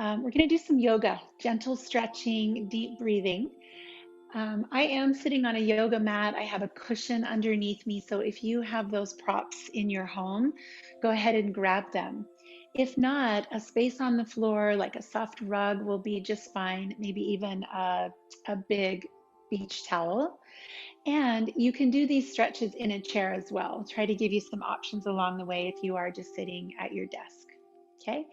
We're going to do some yoga, gentle stretching, deep breathing. I am sitting on a yoga mat. I have a cushion underneath me. So if you have those props in your home, go ahead and grab them. If not, a space on the floor, like a soft rug, will be just fine. Maybe even a big beach towel. And you can do these stretches in a chair as well. I'll try to give you some options along the way if you are just sitting at your desk. Okay,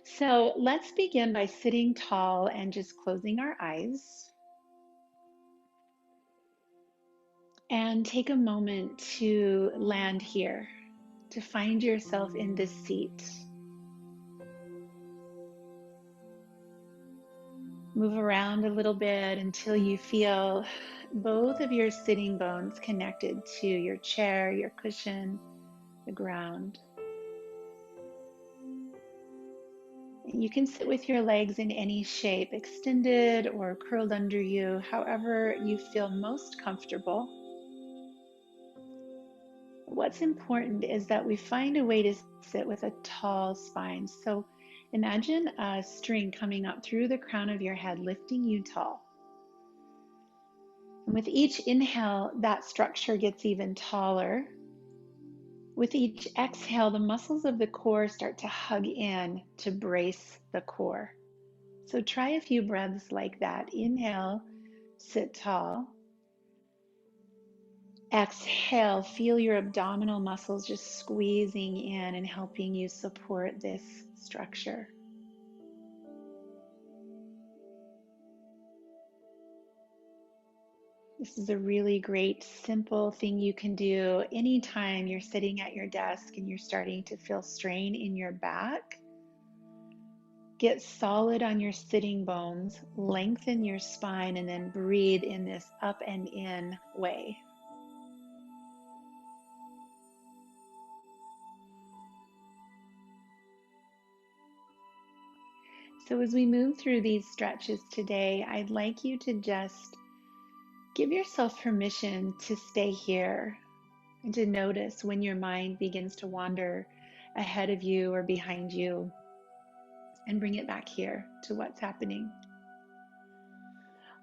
so let's begin by sitting tall and just closing our eyes. And take a moment to land here, to find yourself in this seat. Move around a little bit until you feel both of your sitting bones connected to your chair, your cushion, the ground. You can sit with your legs in any shape, extended or curled under you, however you feel most comfortable. What's important is that we find a way to sit with a tall spine. So imagine a string coming up through the crown of your head, lifting you tall. And with each inhale, that structure gets even taller. With each exhale, the muscles of the core start to hug in to brace the core. So try a few breaths like that. Inhale, sit tall. Exhale, feel your abdominal muscles just squeezing in and helping you support this structure. This is a really great, simple thing you can do anytime you're sitting at your desk and you're starting to feel strain in your back. Get solid on your sitting bones, lengthen your spine, and then breathe in this up and in way. So as we move through these stretches today, I'd like you to just give yourself permission to stay here and to notice when your mind begins to wander ahead of you or behind you, and bring it back here to what's happening.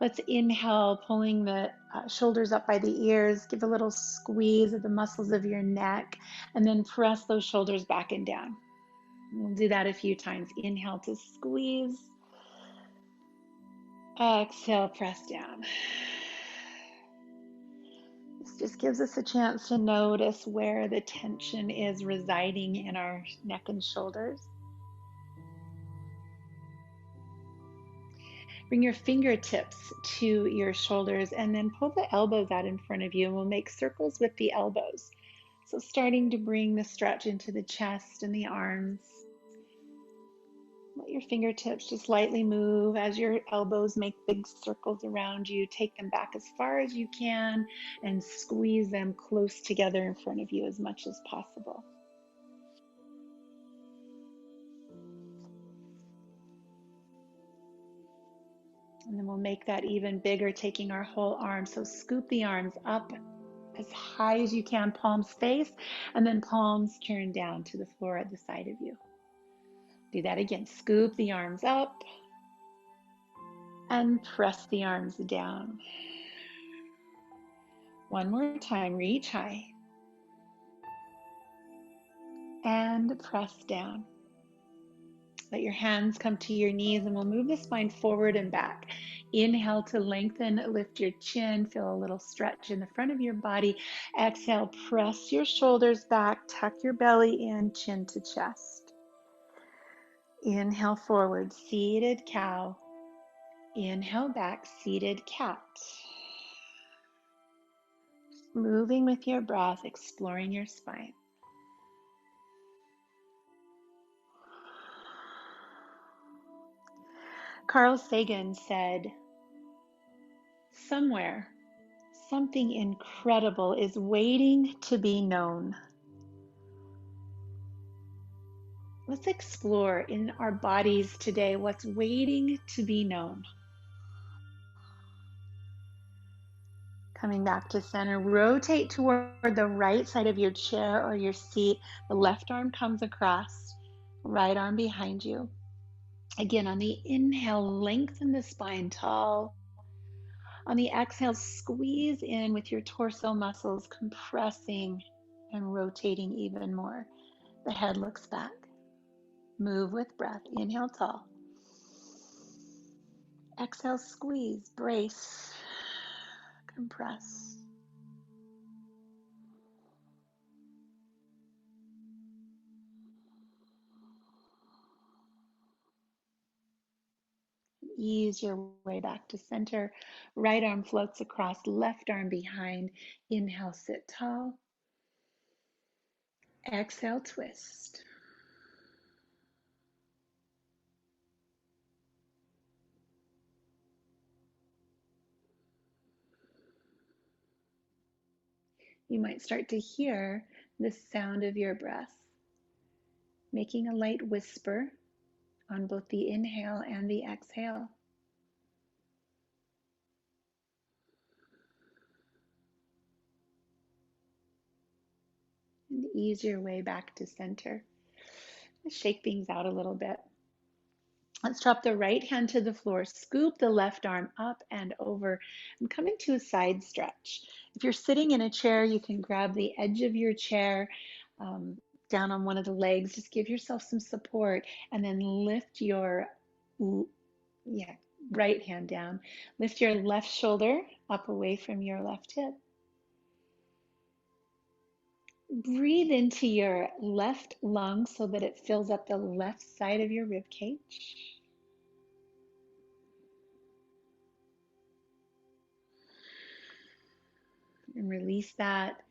Let's inhale, pulling the shoulders up by the ears. Give a little squeeze of the muscles of your neck, and then press those shoulders back and down. We'll do that a few times. Inhale to squeeze. Exhale, press down. This just gives us a chance to notice where the tension is residing in our neck and shoulders. Bring your fingertips to your shoulders and then pull the elbows out in front of you, and we'll make circles with the elbows. So starting to bring the stretch into the chest and the arms. Let your fingertips just lightly move as your elbows make big circles around you. Take them back as far as you can and squeeze them close together in front of you as much as possible. And then we'll make that even bigger, taking our whole arm. So scoop the arms up as high as you can, palms face, and then palms turn down to the floor at the side of you. Do that again. Scoop the arms up and press the arms down. One more time, reach high and press down. Let your hands come to your knees, and we'll move the spine forward and back. Inhale to lengthen, lift your chin, feel a little stretch in the front of your body. Exhale, press your shoulders back, tuck your belly in, chin to chest. Inhale forward, seated cow. Inhale back, seated cat. Moving with your breath, exploring your spine. Carl Sagan said, "Somewhere, something incredible is waiting to be known." Let's explore in our bodies today what's waiting to be known. Coming back to center, rotate toward the right side of your chair or your seat. The left arm comes across, right arm behind you. Again, on the inhale, lengthen the spine tall. On the exhale, squeeze in with your torso muscles, compressing and rotating even more. The head looks back. Move with breath. Inhale tall. Exhale, squeeze, brace, compress. Ease your way back to center. Right arm floats across, left arm behind. Inhale, sit tall. Exhale, twist. You might start to hear the sound of your breath, making a light whisper on both the inhale and the exhale. And ease your way back to center. Shake things out a little bit. Let's drop the right hand to the floor, scoop the left arm up and over, and come into a side stretch. If you're sitting in a chair, you can grab the edge of your chair um, down on one of the legs. Just give yourself some support and then lift your yeah, right hand down. Lift your left shoulder up away from your left hip. Breathe into your left lung so that it fills up the left side of your rib cage. And release that.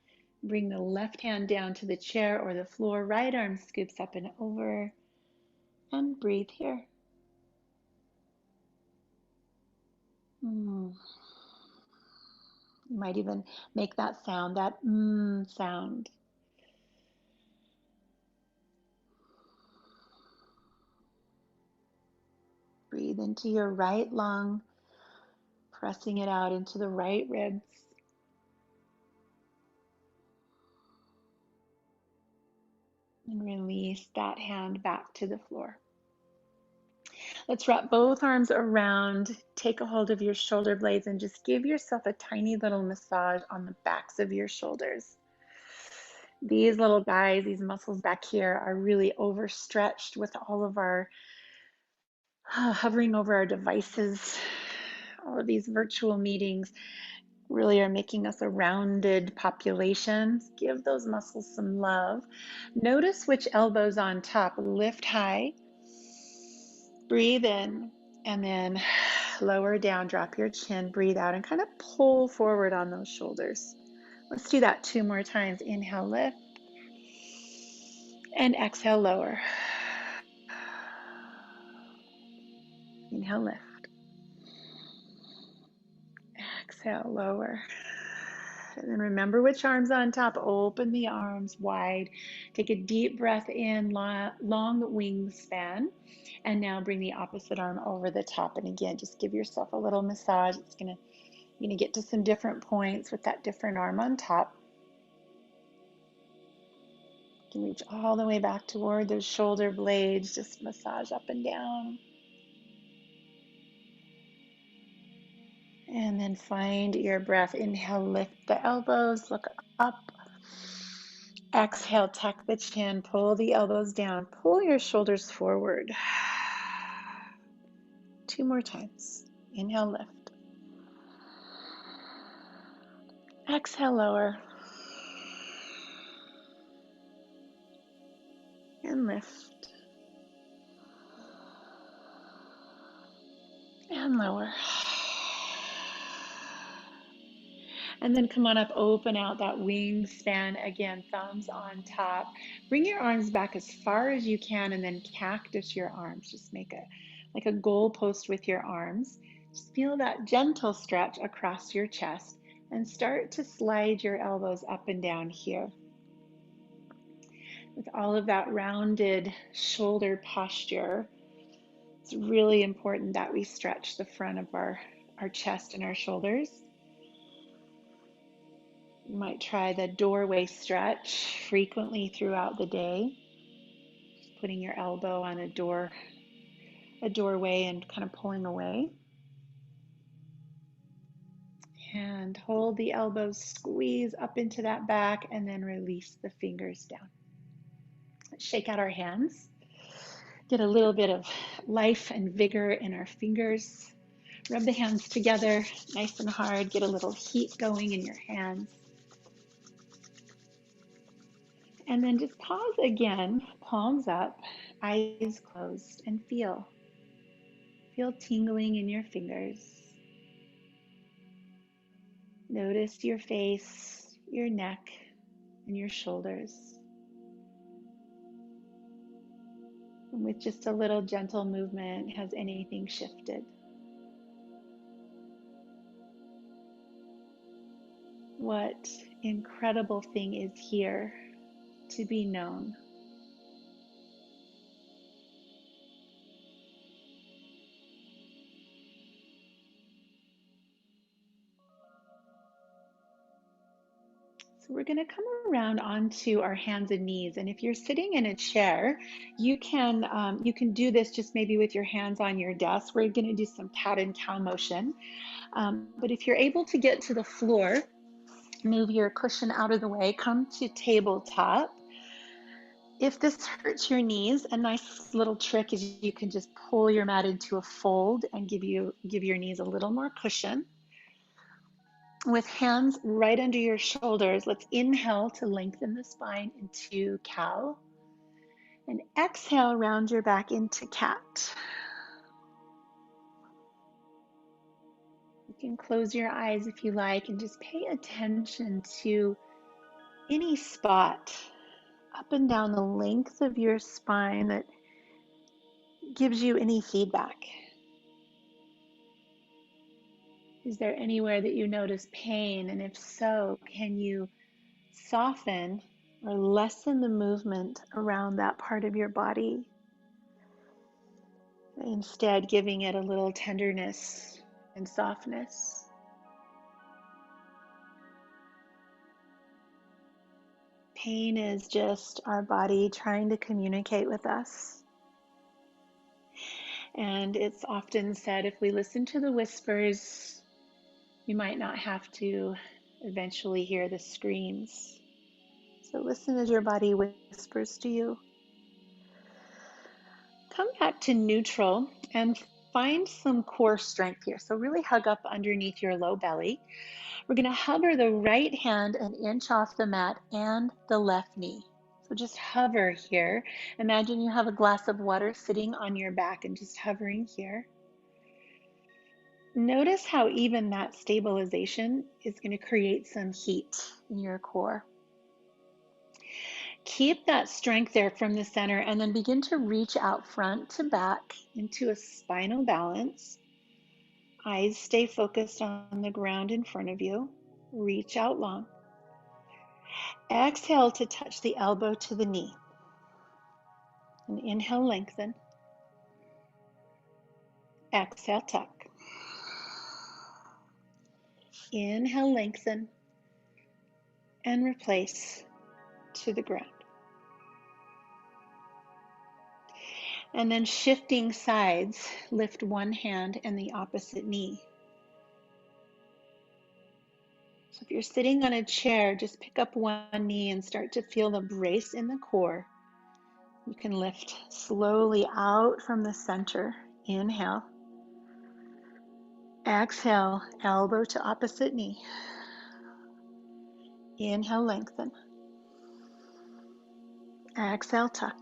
Bring the left hand down to the chair or the floor. Right arm scoops up and over. And breathe here. You might even make that sound, that sound. Breathe into your right lung, pressing it out into the right ribs. And release that hand back to the floor. Let's wrap both arms around, take a hold of your shoulder blades, and just give yourself a tiny little massage on the backs of your shoulders. These little guys, these muscles back here are really overstretched with all of our hovering over our devices. All of these virtual meetings really are making us a rounded population. Give those muscles some love. Notice which elbows on top. Lift high. Breathe in and then lower down. Drop your chin. Breathe out and kind of pull forward on those shoulders. Let's do that 2 more times. Inhale, lift. And exhale, lower. Inhale, lift. Exhale, lower. And then remember which arm's on top. Open the arms wide. Take a deep breath in, long wingspan. And now bring the opposite arm over the top. And again, just give yourself a little massage. You're gonna get to some different points with that different arm on top. You can reach all the way back toward those shoulder blades. Just massage up and down. And then find your breath. Inhale, lift the elbows, look up. Exhale, tuck the chin, pull the elbows down, pull your shoulders forward. 2 more times. Inhale, lift. Exhale, lower. And lift. And lower. And then come on up, open out that wingspan again, thumbs on top. Bring your arms back as far as you can and then cactus your arms. Just make like a goal post with your arms. Just feel that gentle stretch across your chest and start to slide your elbows up and down here. With all of that rounded shoulder posture, it's really important that we stretch the front of our chest and our shoulders. You might try the doorway stretch frequently throughout the day. Just putting your elbow on a door a doorway and kind of pulling away. And hold the elbows, squeeze up into that back, and then release the fingers down. Shake out our hands. Get a little bit of life and vigor in our fingers. Rub the hands together nice and hard. Get a little heat going in your hands. And then just pause again, palms up, eyes closed, and feel. Feel tingling in your fingers. Notice your face, your neck, and your shoulders. And with just a little gentle movement, has anything shifted? What incredible thing is here to be known? So we're going to come around onto our hands and knees. And if you're sitting in a chair, you can do this just maybe with your hands on your desk. We're going to do some cat and cow motion. But if you're able to get to the floor, move your cushion out of the way, come to tabletop. If this hurts your knees, a nice little trick is you can just pull your mat into a fold and give your knees a little more cushion. With hands right under your shoulders, let's inhale to lengthen the spine into cow. And exhale, round your back into cat. You can close your eyes if you like and just pay attention to any spot up and down the length of your spine that gives you any feedback. Is there anywhere that you notice pain? And if so, can you soften or lessen the movement around that part of your body? Instead, giving it a little tenderness and softness. Pain is just our body trying to communicate with us. And it's often said if we listen to the whispers, you might not have to eventually hear the screams. So listen as your body whispers to you. Come back to neutral and find some core strength here. So really hug up underneath your low belly. We're going to hover the right hand an inch off the mat and the left knee. So just hover here. Imagine you have a glass of water sitting on your back and just hovering here. Notice how even that stabilization is going to create some heat in your core. Keep that strength there from the center and then begin to reach out front to back into a spinal balance. Eyes stay focused on the ground in front of you. Reach out long. Exhale to touch the elbow to the knee. And inhale, lengthen. Exhale, tuck. Inhale, lengthen. And replace to the ground. And then shifting sides, lift one hand and the opposite knee. So if you're sitting on a chair, just pick up one knee and start to feel the brace in the core. You can lift slowly out from the center. Inhale. Exhale, elbow to opposite knee. Inhale, lengthen. Exhale, tuck.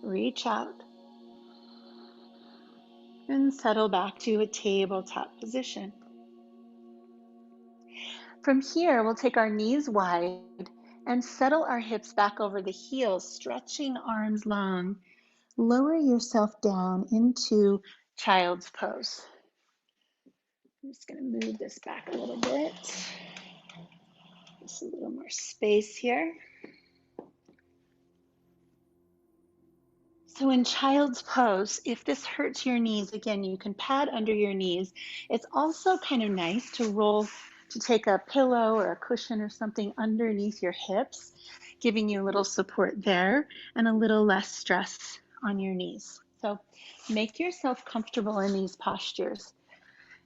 Reach out. And settle back to a tabletop position. From here, we'll take our knees wide and settle our hips back over the heels, stretching arms long. Lower yourself down into child's pose. I'm just going to move this back a little bit. Just a little more space here. So in child's pose, if this hurts your knees, again, you can pad under your knees. It's also kind of nice to take a pillow or a cushion or something underneath your hips, giving you a little support there and a little less stress on your knees. So make yourself comfortable in these postures.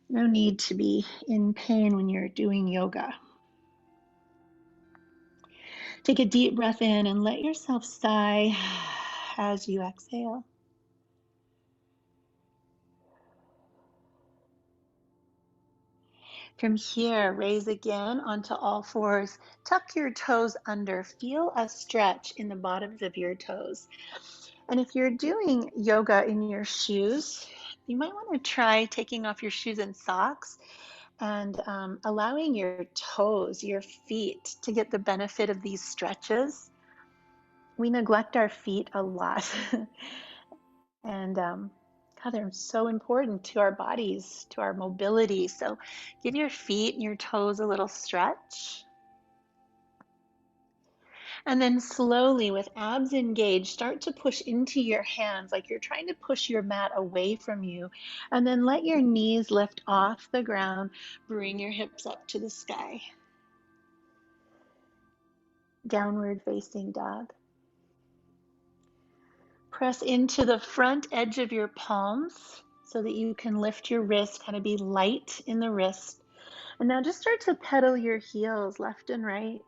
No need to be in pain when you're doing yoga. Take a deep breath in and let yourself sigh as you exhale. From here, raise again onto all fours. Tuck your toes under. Feel a stretch in the bottoms of your toes. And if you're doing yoga in your shoes, you might want to try taking off your shoes and socks and allowing your toes, your feet, to get the benefit of these stretches. We neglect our feet a lot. And God, they're so important to our bodies, to our mobility. So give your feet and your toes a little stretch. And then slowly, with abs engaged, start to push into your hands like you're trying to push your mat away from you. And then let your knees lift off the ground. Bring your hips up to the sky. Downward facing dog. Press into the front edge of your palms so that you can lift your wrist, kind of be light in the wrist. And now just start to pedal your heels left and right.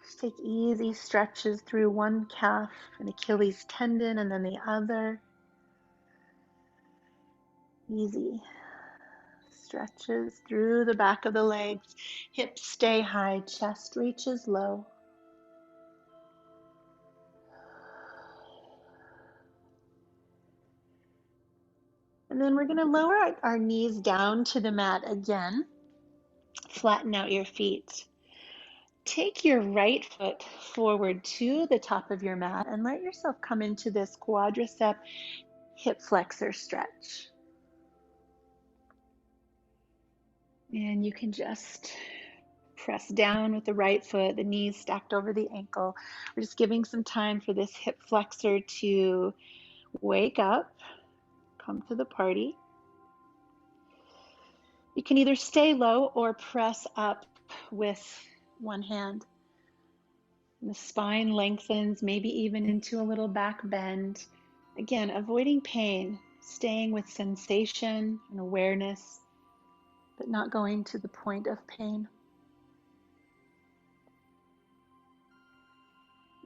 Just take easy stretches through one calf and Achilles tendon and then the other. Easy stretches through the back of the legs. Hips stay high, chest reaches low. And then we're going to lower our knees down to the mat again. Flatten out your feet. Take your right foot forward to the top of your mat and let yourself come into this quadricep hip flexor stretch. And you can just press down with the right foot, the knees stacked over the ankle. We're just giving some time for this hip flexor to wake up, come to the party. You can either stay low or press up with one hand. And the spine lengthens, maybe even into a little back bend. Again, avoiding pain, staying with sensation and awareness, but not going to the point of pain.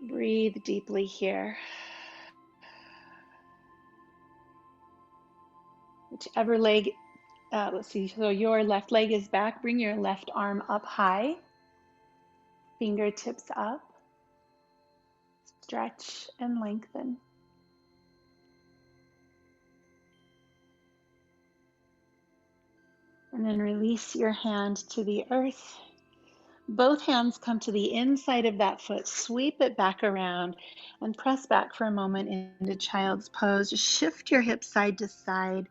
Breathe deeply here. Whichever leg, let's see, so your left leg is back. Bring your left arm up high, fingertips up. Stretch and lengthen. And then release your hand to the earth. Both hands come to the inside of that foot. Sweep it back around and press back for a moment into child's pose. Just shift your hips side to side.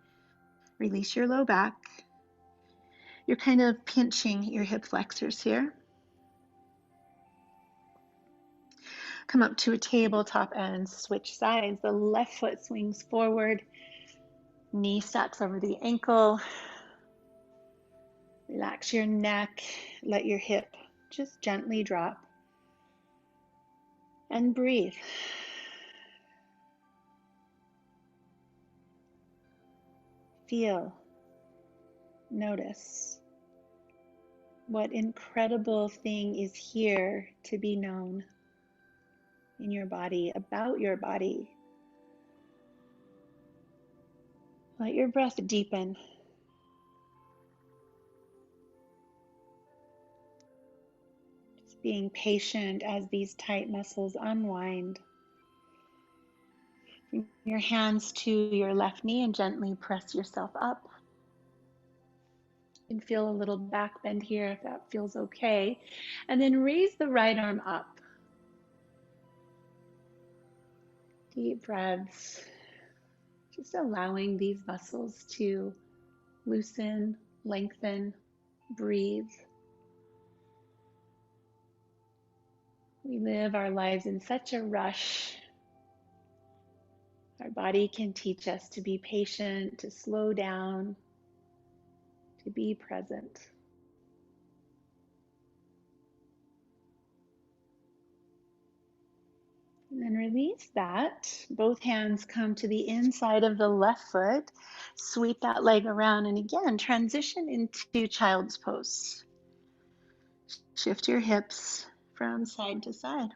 Release your low back. You're kind of pinching your hip flexors here. Come up to a tabletop and switch sides. The left foot swings forward. Knee stacks over the ankle. Relax your neck. Let your hip just gently drop. And breathe. Feel. Notice. What incredible thing is here to be known in your body, about your body. Let your breath deepen. Just being patient as these tight muscles unwind. Bring your hands to your left knee and gently press yourself up. You can feel a little back bend here if that feels okay. And then raise the right arm up. Deep breaths. Just allowing these muscles to loosen, lengthen, breathe. We live our lives in such a rush. Our body can teach us to be patient, to slow down, to be present. And then release that. Both hands come to the inside of the left foot. Sweep that leg around and again, transition into child's pose. Shift your hips from side to side.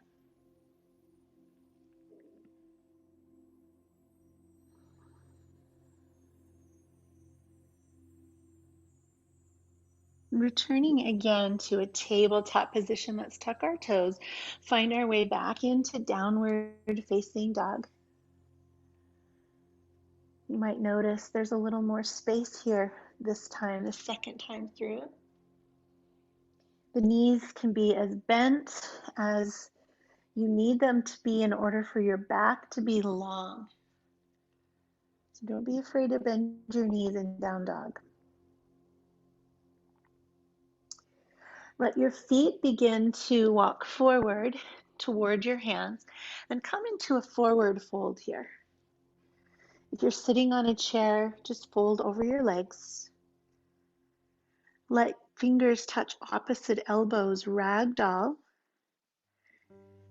Returning again to a tabletop position, let's tuck our toes, find our way back into downward facing dog. You might notice there's a little more space here this time, the second time through. The knees can be as bent as you need them to be in order for your back to be long. So don't be afraid to bend your knees in down dog. Let your feet begin to walk forward toward your hands and come into a forward fold here. If you're sitting on a chair, just fold over your legs. Let fingers touch opposite elbows, ragdoll.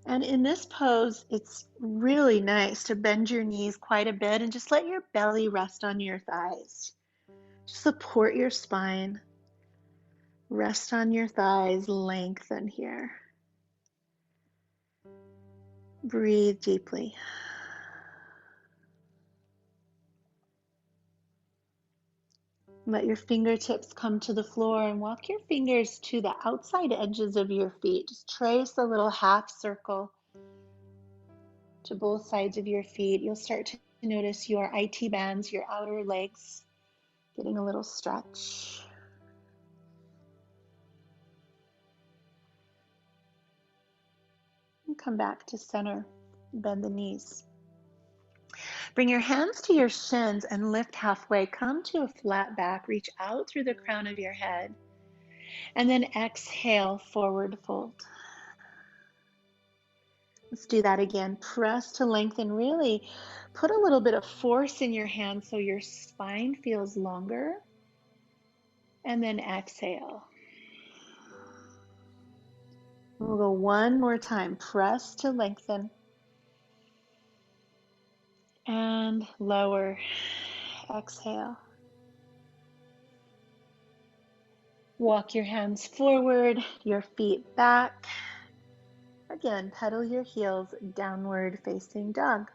And in this pose, it's really nice to bend your knees quite a bit and just let your belly rest on your thighs. Support your spine. Rest on your thighs, lengthen here. Breathe deeply. Let your fingertips come to the floor and walk your fingers to the outside edges of your feet. Just trace a little half circle to both sides of your feet. You'll start to notice your IT bands, your outer legs, getting a little stretch. And come back to center. Bend the knees. Bring your hands to your shins and lift halfway. Come to a flat back. Reach out through the crown of your head. And then exhale, forward fold. Let's do that again. Press to lengthen. Really put a little bit of force in your hands so your spine feels longer. And then exhale. We'll go one more time. Press to lengthen. And lower. Exhale. Walk your hands forward, your feet back. Again, pedal your heels, downward facing dog.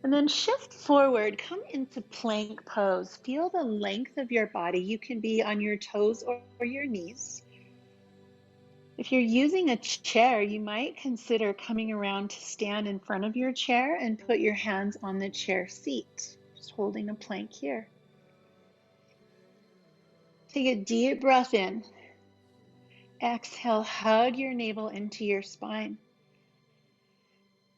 And then shift forward, come into plank pose. Feel the length of your body. You can be on your toes or your knees. If you're using a chair, you might consider coming around to stand in front of your chair and put your hands on the chair seat, just holding a plank here. Take a deep breath in. Exhale, hug your navel into your spine.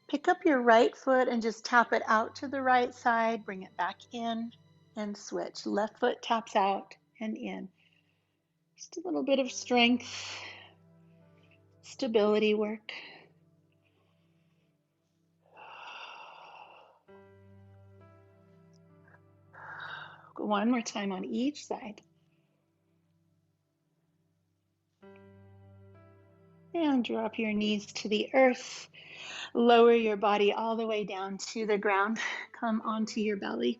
Pick up your right foot and just tap it out to the right side. Bring it back in and switch. Left foot taps out and in. Just a little bit of strength, stability work. Go one more time on each side. And drop your knees to the earth. Lower your body all the way down to the ground. Come onto your belly.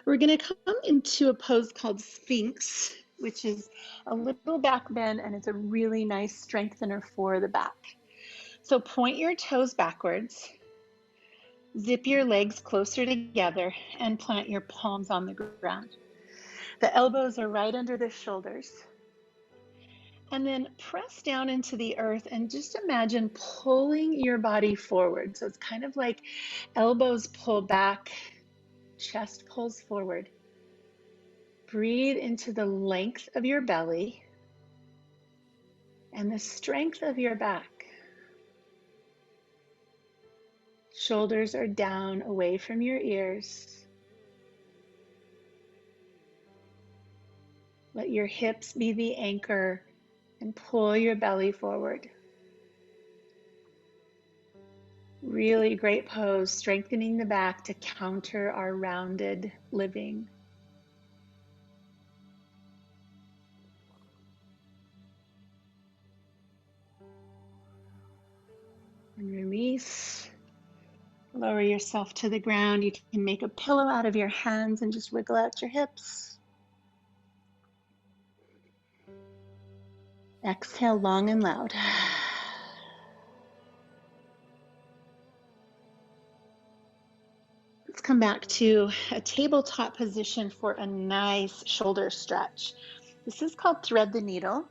We're going to come into a pose called Sphinx, which is a little back bend, and it's a really nice strengthener for the back. So point your toes backwards, zip your legs closer together, and plant your palms on the ground. The elbows are right under the shoulders. And then press down into the earth and just imagine pulling your body forward. So it's kind of like elbows pull back, chest pulls forward. Breathe into the length of your belly and the strength of your back. Shoulders are down, away from your ears. Let your hips be the anchor and pull your belly forward. Really great pose, strengthening the back to counter our rounded living. And release. Lower yourself to the ground. You can make a pillow out of your hands and just wiggle out your hips. Exhale long and loud. Let's come back to a tabletop position for a nice shoulder stretch. This is called thread the needle.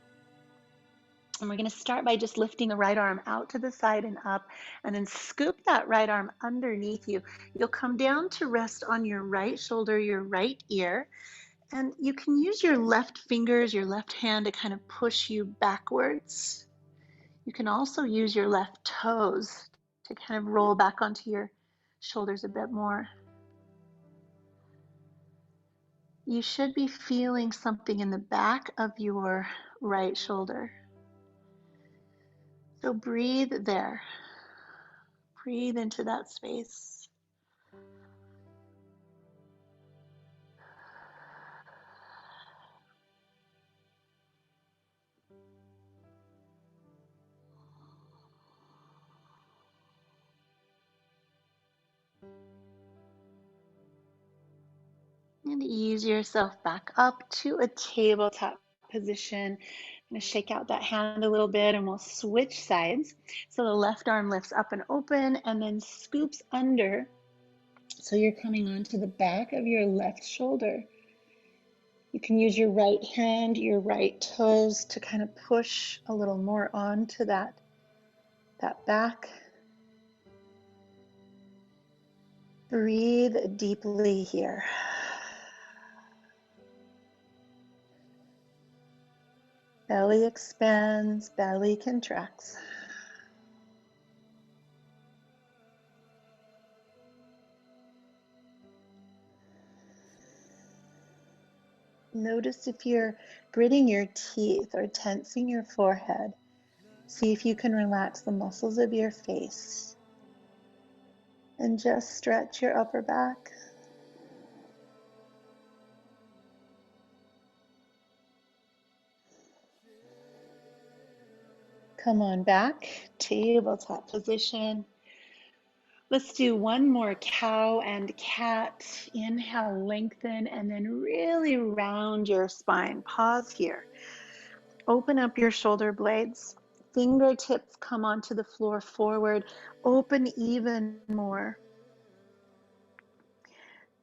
And we're going to start by just lifting the right arm out to the side and up, and then scoop that right arm underneath you. You'll come down to rest on your right shoulder, your right ear, and you can use your left fingers, your left hand to kind of push you backwards. You can also use your left toes to kind of roll back onto your shoulders a bit more. You should be feeling something in the back of your right shoulder. So breathe there. Breathe into that space. And ease yourself back up to a tabletop position. I'm going to shake out that hand a little bit and we'll switch sides. So the left arm lifts up and open and then scoops under. So you're coming onto the back of your left shoulder. You can use your right hand, your right toes to kind of push a little more onto that back. Breathe deeply here. Belly expands, belly contracts. Notice if you're gritting your teeth or tensing your forehead. See if you can relax the muscles of your face. And just stretch your upper back. Come on back, tabletop position. Let's do one more cow and cat. Inhale, lengthen, and then really round your spine. Pause here. Open up your shoulder blades. Fingertips come onto the floor forward. Open even more.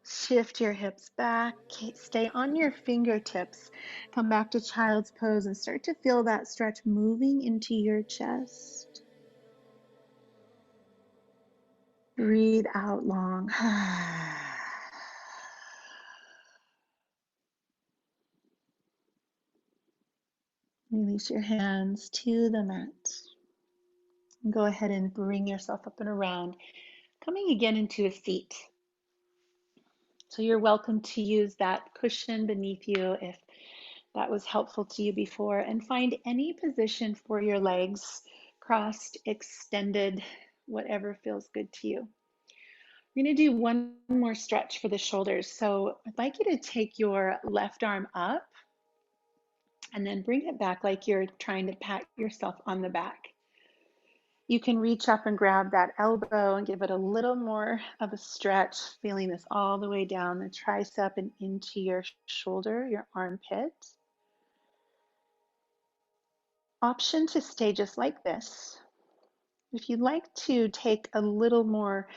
Shift your hips back. Stay on your fingertips. Come back to child's pose and start to feel that stretch moving into your chest. Breathe out long. Release your hands to the mat. And go ahead and bring yourself up and around, coming again into a seat. So you're welcome to use that cushion beneath you if that was helpful to you before, and find any position for your legs, crossed, extended, whatever feels good to you. We're going to do one more stretch for the shoulders. So I'd like you to take your left arm up and then bring it back like you're trying to pat yourself on the back. You can reach up and grab that elbow and give it a little more of a stretch, feeling this all the way down the tricep and into your shoulder, your armpit. Option to stay just like this. If you'd like to take a little more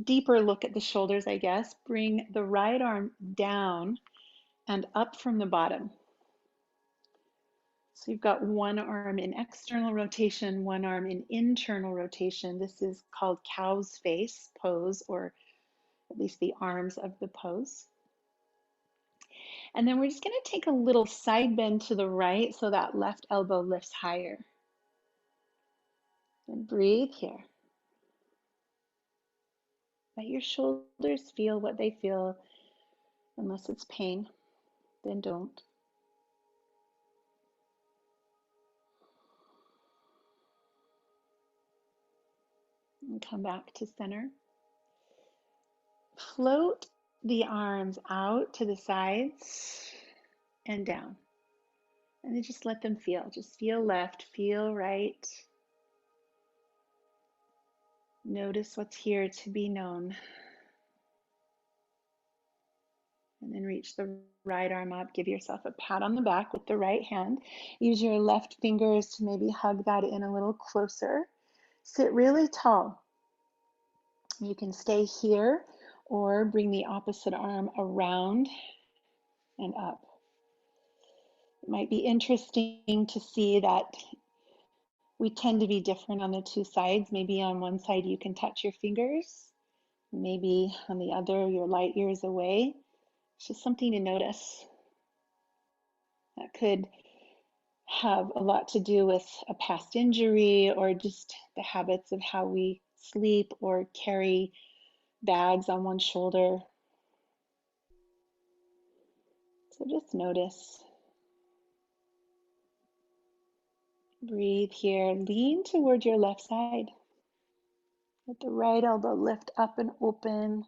deeper look at the shoulders, I guess, bring the right arm down and up from the bottom. So you've got one arm in external rotation, one arm in internal rotation. This is called cow's face pose, or at least the arms of the pose. And then we're just going to take a little side bend to the right so that left elbow lifts higher. And breathe here. Let your shoulders feel what they feel. Unless it's pain, then don't. And come back to center. Float the arms out to the sides and down. And then just let them feel. Just feel left, feel right. Notice what's here to be known. And then reach the right arm up. Give yourself a pat on the back with the right hand. Use your left fingers to maybe hug that in a little closer. Sit really tall. You can stay here or bring the opposite arm around and up. It might be interesting to see that we tend to be different on the two sides. Maybe on one side you can touch your fingers. Maybe on the other you're light years away. It's just something to notice. That could have a lot to do with a past injury or just the habits of how we sleep or carry bags on one shoulder. So just notice. Breathe here. Lean toward your left side. Let the right elbow lift up and open.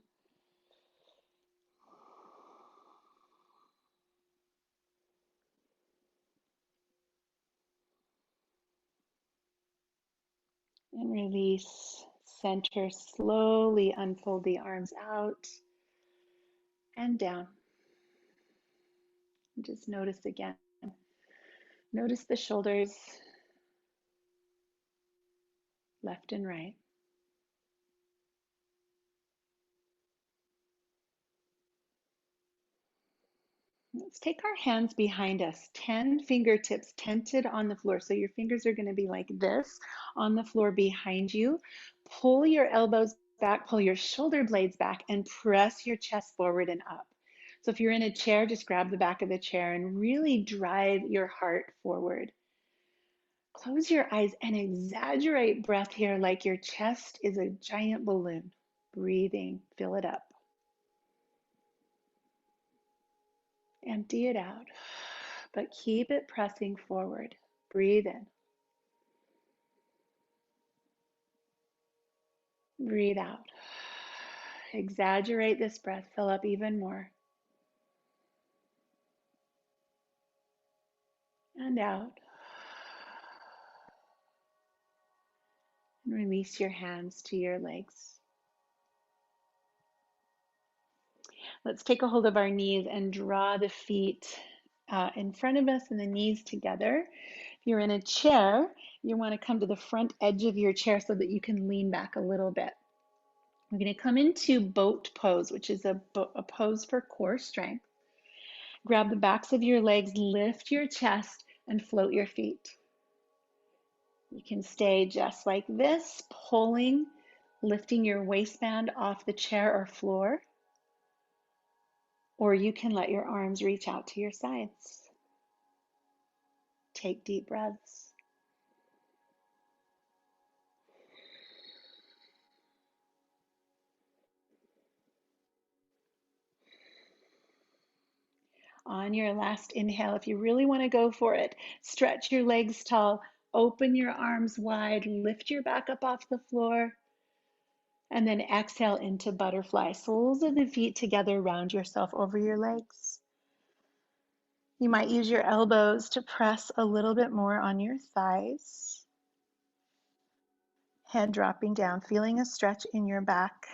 And release. Center. Slowly unfold the arms out and down. And just notice again. Notice the shoulders, left and right. Let's take our hands behind us, 10 fingertips tented on the floor. So your fingers are going to be like this on the floor behind you. Pull your elbows back, pull your shoulder blades back, and press your chest forward and up. So if you're in a chair, just grab the back of the chair and really drive your heart forward. Close your eyes and exaggerate breath here like your chest is a giant balloon. Breathing, fill it up. Empty it out, but keep it pressing forward. Breathe in. Breathe out. Exaggerate this breath. Fill up even more. And out. And release your hands to your legs. Let's take a hold of our knees and draw the feet in front of us and the knees together. If you're in a chair, you want to come to the front edge of your chair so that you can lean back a little bit. We're going to come into boat pose, which is a pose for core strength. Grab the backs of your legs, lift your chest, and float your feet. You can stay just like this, pulling, lifting your waistband off the chair or floor, or you can let your arms reach out to your sides. Take deep breaths. On your last inhale, if you really want to go for it, stretch your legs tall, open your arms wide, lift your back up off the floor, and then exhale into butterfly. Soles of the feet together, round yourself over your legs. You might use your elbows to press a little bit more on your thighs. Head dropping down, feeling a stretch in your back.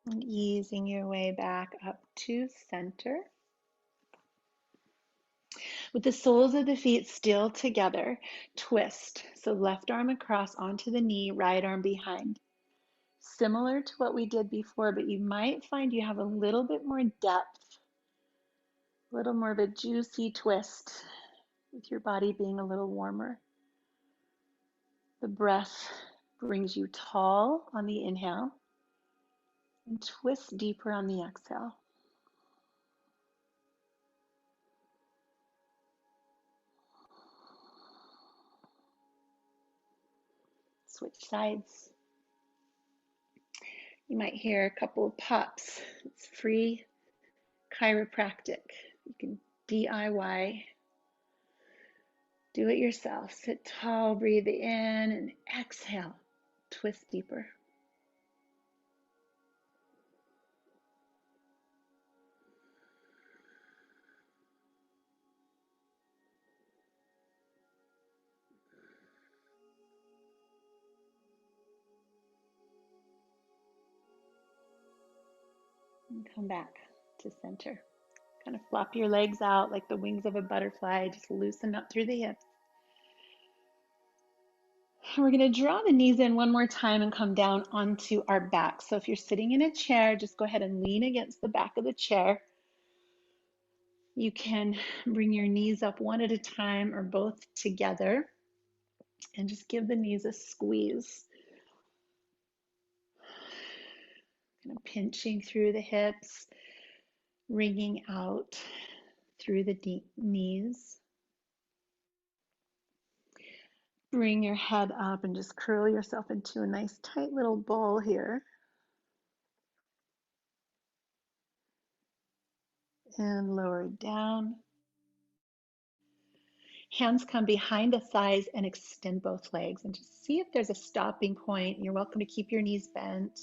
And easing your way back up to center. With the soles of the feet still together, twist. So left arm across onto the knee, right arm behind. Similar to what we did before, but you might find you have a little bit more depth, a little more of a juicy twist with your body being a little warmer. The breath brings you tall on the inhale and twist deeper on the exhale. Switch sides. You might hear a couple of pops. It's free chiropractic. You can DIY, do it yourself. Sit tall, breathe in and exhale. twist deeper. And come back to center. Kind of flop your legs out like the wings of a butterfly. Just loosen up through the hips. And we're going to draw the knees in one more time and come down onto our back. So if you're sitting in a chair, just go ahead and lean against the back of the chair. You can bring your knees up one at a time or both together and just give the knees a squeeze. Kind of pinching through the hips, wringing out through the knees. Bring your head up and just curl yourself into a nice tight little ball here. And lower down. Hands come behind the thighs and extend both legs and just see if there's a stopping point. You're welcome to keep your knees bent.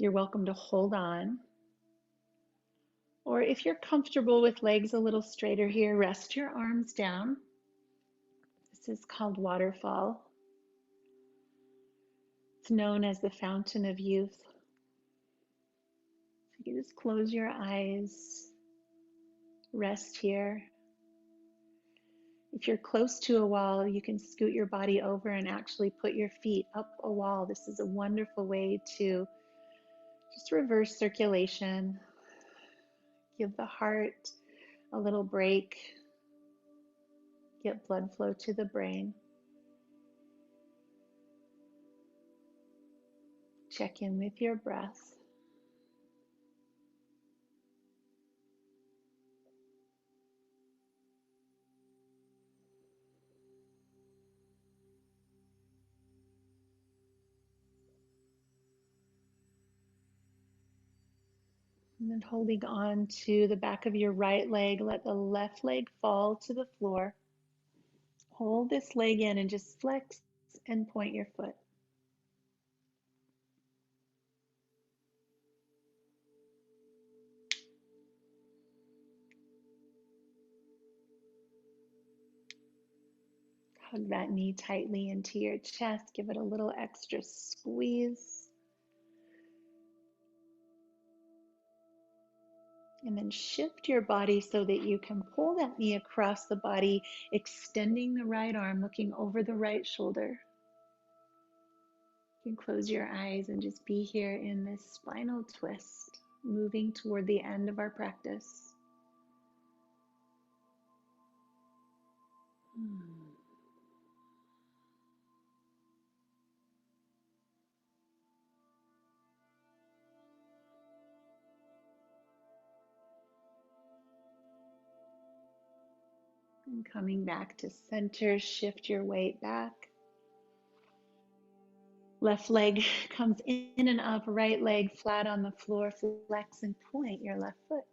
You're welcome to hold on. Or if you're comfortable with legs a little straighter here, rest your arms down. This is called waterfall. It's known as the fountain of youth. So you just close your eyes, rest here. If you're close to a wall, you can scoot your body over and actually put your feet up a wall. This is a wonderful way to just reverse circulation, give the heart a little break, get blood flow to the brain. Check in with your breath. And then holding on to the back of your right leg, let the left leg fall to the floor. Hold this leg in and just flex and point your foot. Hug that knee tightly into your chest. Give it a little extra squeeze. And then shift your body so that you can pull that knee across the body, extending the right arm, looking over the right shoulder. You can close your eyes and just be here in this spinal twist, moving toward the end of our practice. And coming back to center, shift your weight back. Left leg comes in and up, right leg flat on the floor. Flex and point your left foot.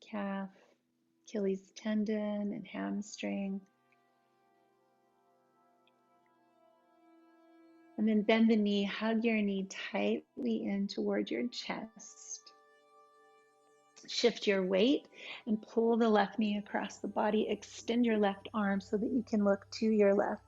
Calf, Achilles tendon, and hamstring. And then bend the knee, hug your knee tightly in toward your chest. Shift your weight and pull the left knee across the body. Extend your left arm so that you can look to your left.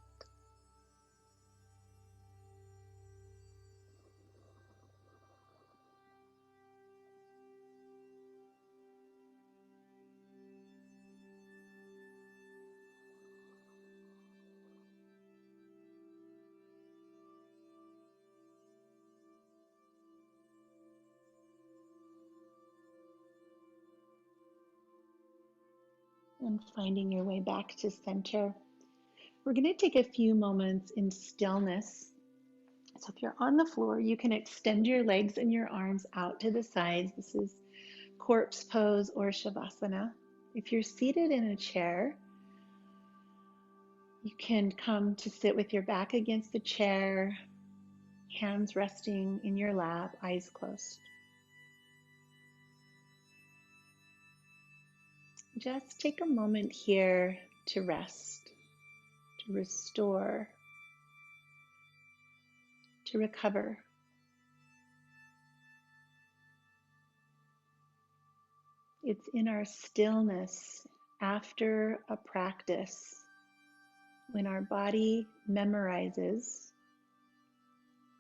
And finding your way back to center. We're going to take a few moments in stillness. So if you're on the floor, you can extend your legs and your arms out to the sides. This is corpse pose or shavasana. If you're seated in a chair, you can come to sit with your back against the chair, hands resting in your lap, eyes closed. Just take a moment here to rest. to restore, to recover. It's in our stillness after a practice when our body memorizes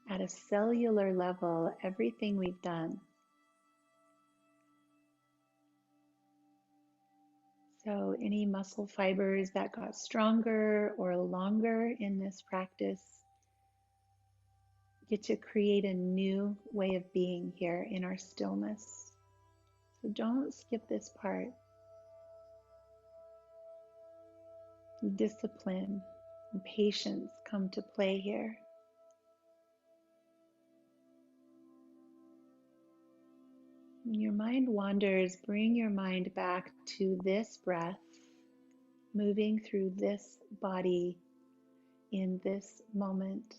at a cellular level everything we've done. So any muscle fibers that got stronger or longer in this practice get to create a new way of being here in our stillness. So don't skip this part. Discipline and patience come to play here. When your mind wanders, bring your mind back to this breath, moving through this body in this moment.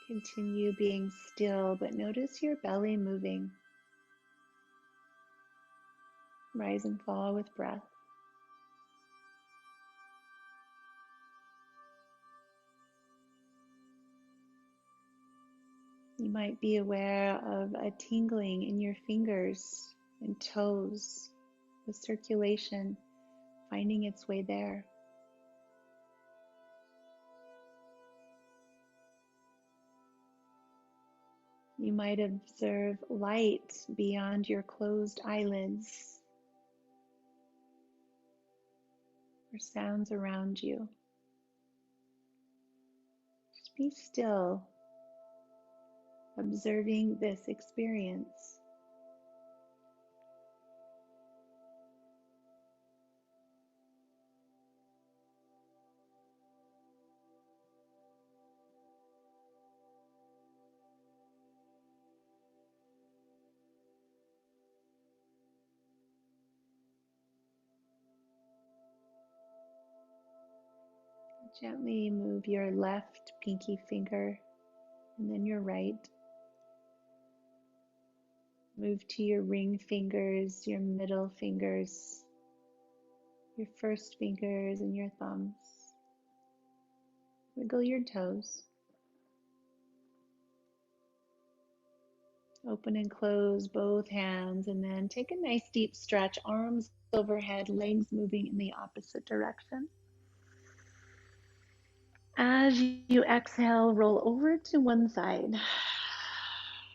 Continue being still, but notice your belly moving. Rise and fall with breath. You might be aware of a tingling in your fingers and toes, the circulation finding its way there. You might observe light beyond your closed eyelids or sounds around you. Just be still, observing this experience. Gently move your left pinky finger and then your right. Move to your ring fingers, your middle fingers, your first fingers, and your thumbs. Wiggle your toes. Open and close both hands, and then take a nice deep stretch, arms overhead, legs moving in the opposite direction. As you exhale, roll over to one side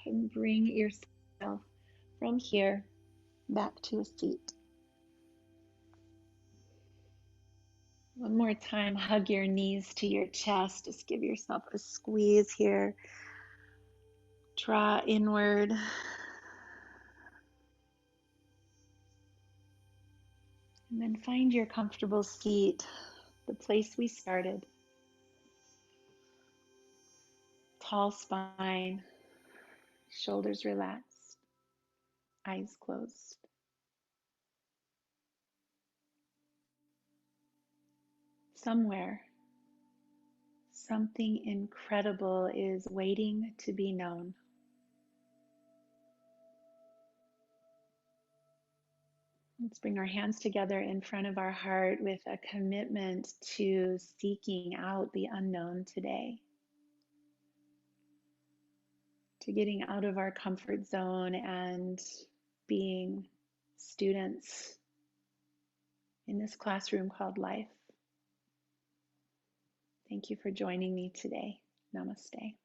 and bring yourself from here back to a seat. One more time, hug your knees to your chest. Just give yourself a squeeze here. Draw inward. And then find your comfortable seat, the place we started. Tall spine, shoulders relaxed, eyes closed. Somewhere, something incredible is waiting to be known. Let's bring our hands together in front of our heart with a commitment to seeking out the unknown today, to getting out of our comfort zone and being students in this classroom called life. Thank you for joining me today. Namaste.